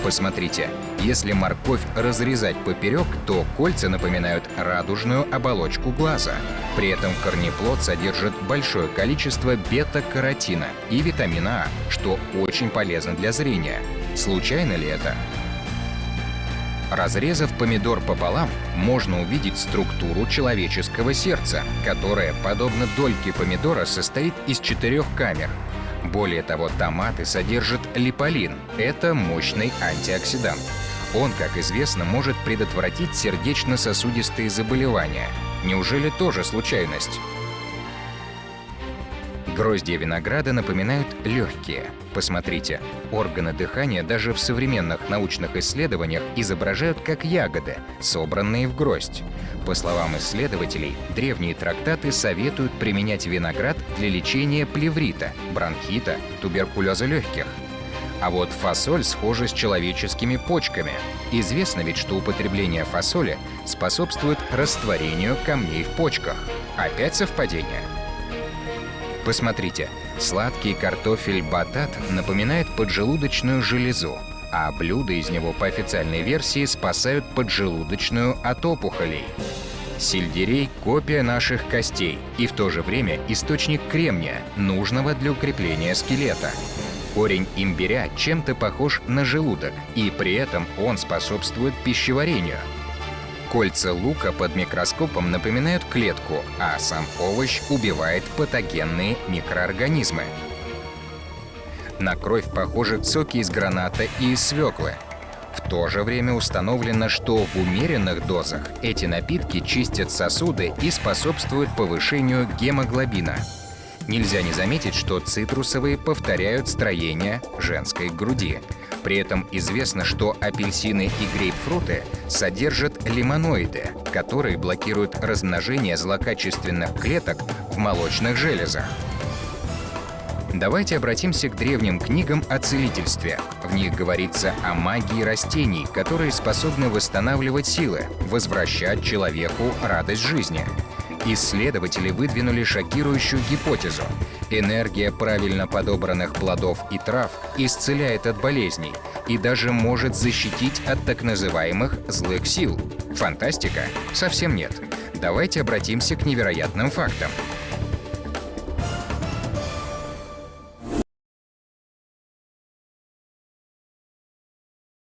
Посмотрите, если морковь разрезать поперек, то кольца напоминают радужную оболочку глаза. При этом корнеплод содержит большое количество бета-каротина и витамина А, что очень полезно для зрения. Случайно ли это? Разрезав помидор пополам, можно увидеть структуру человеческого сердца, которая, подобно дольке помидора, состоит из 4 камер. Более того, томаты содержат липолин – это мощный антиоксидант. Он, как известно, может предотвратить сердечно-сосудистые заболевания. Неужели тоже случайность? Гроздья винограда напоминают легкие. Посмотрите, органы дыхания даже в современных научных исследованиях изображают как ягоды, собранные в гроздь. По словам исследователей, древние трактаты советуют применять виноград для лечения плеврита, бронхита, туберкулеза легких. А вот фасоль схожа с человеческими почками. Известно ведь, что употребление фасоли способствует растворению камней в почках. Опять совпадение? Посмотрите, сладкий картофель батат напоминает поджелудочную железу, а блюда из него по официальной версии спасают поджелудочную от опухолей. Сельдерей – копия наших костей и в то же время источник кремния, нужного для укрепления скелета. Корень имбиря чем-то похож на желудок, и при этом он способствует пищеварению. Кольца лука под микроскопом напоминают клетку, а сам овощ убивает патогенные микроорганизмы. На кровь похожи соки из граната и из свеклы. В то же время установлено, что в умеренных дозах эти напитки чистят сосуды и способствуют повышению гемоглобина. Нельзя не заметить, что цитрусовые повторяют строение женской груди. При этом известно, что апельсины и грейпфруты содержат лимоноиды, которые блокируют размножение злокачественных клеток в молочных железах. Давайте обратимся к древним книгам о целительстве. В них говорится о магии растений, которые способны восстанавливать силы, возвращать человеку радость жизни. Исследователи выдвинули шокирующую гипотезу. Энергия правильно подобранных плодов и трав исцеляет от болезней и даже может защитить от так называемых злых сил. Фантастика? Совсем нет. Давайте обратимся к невероятным фактам.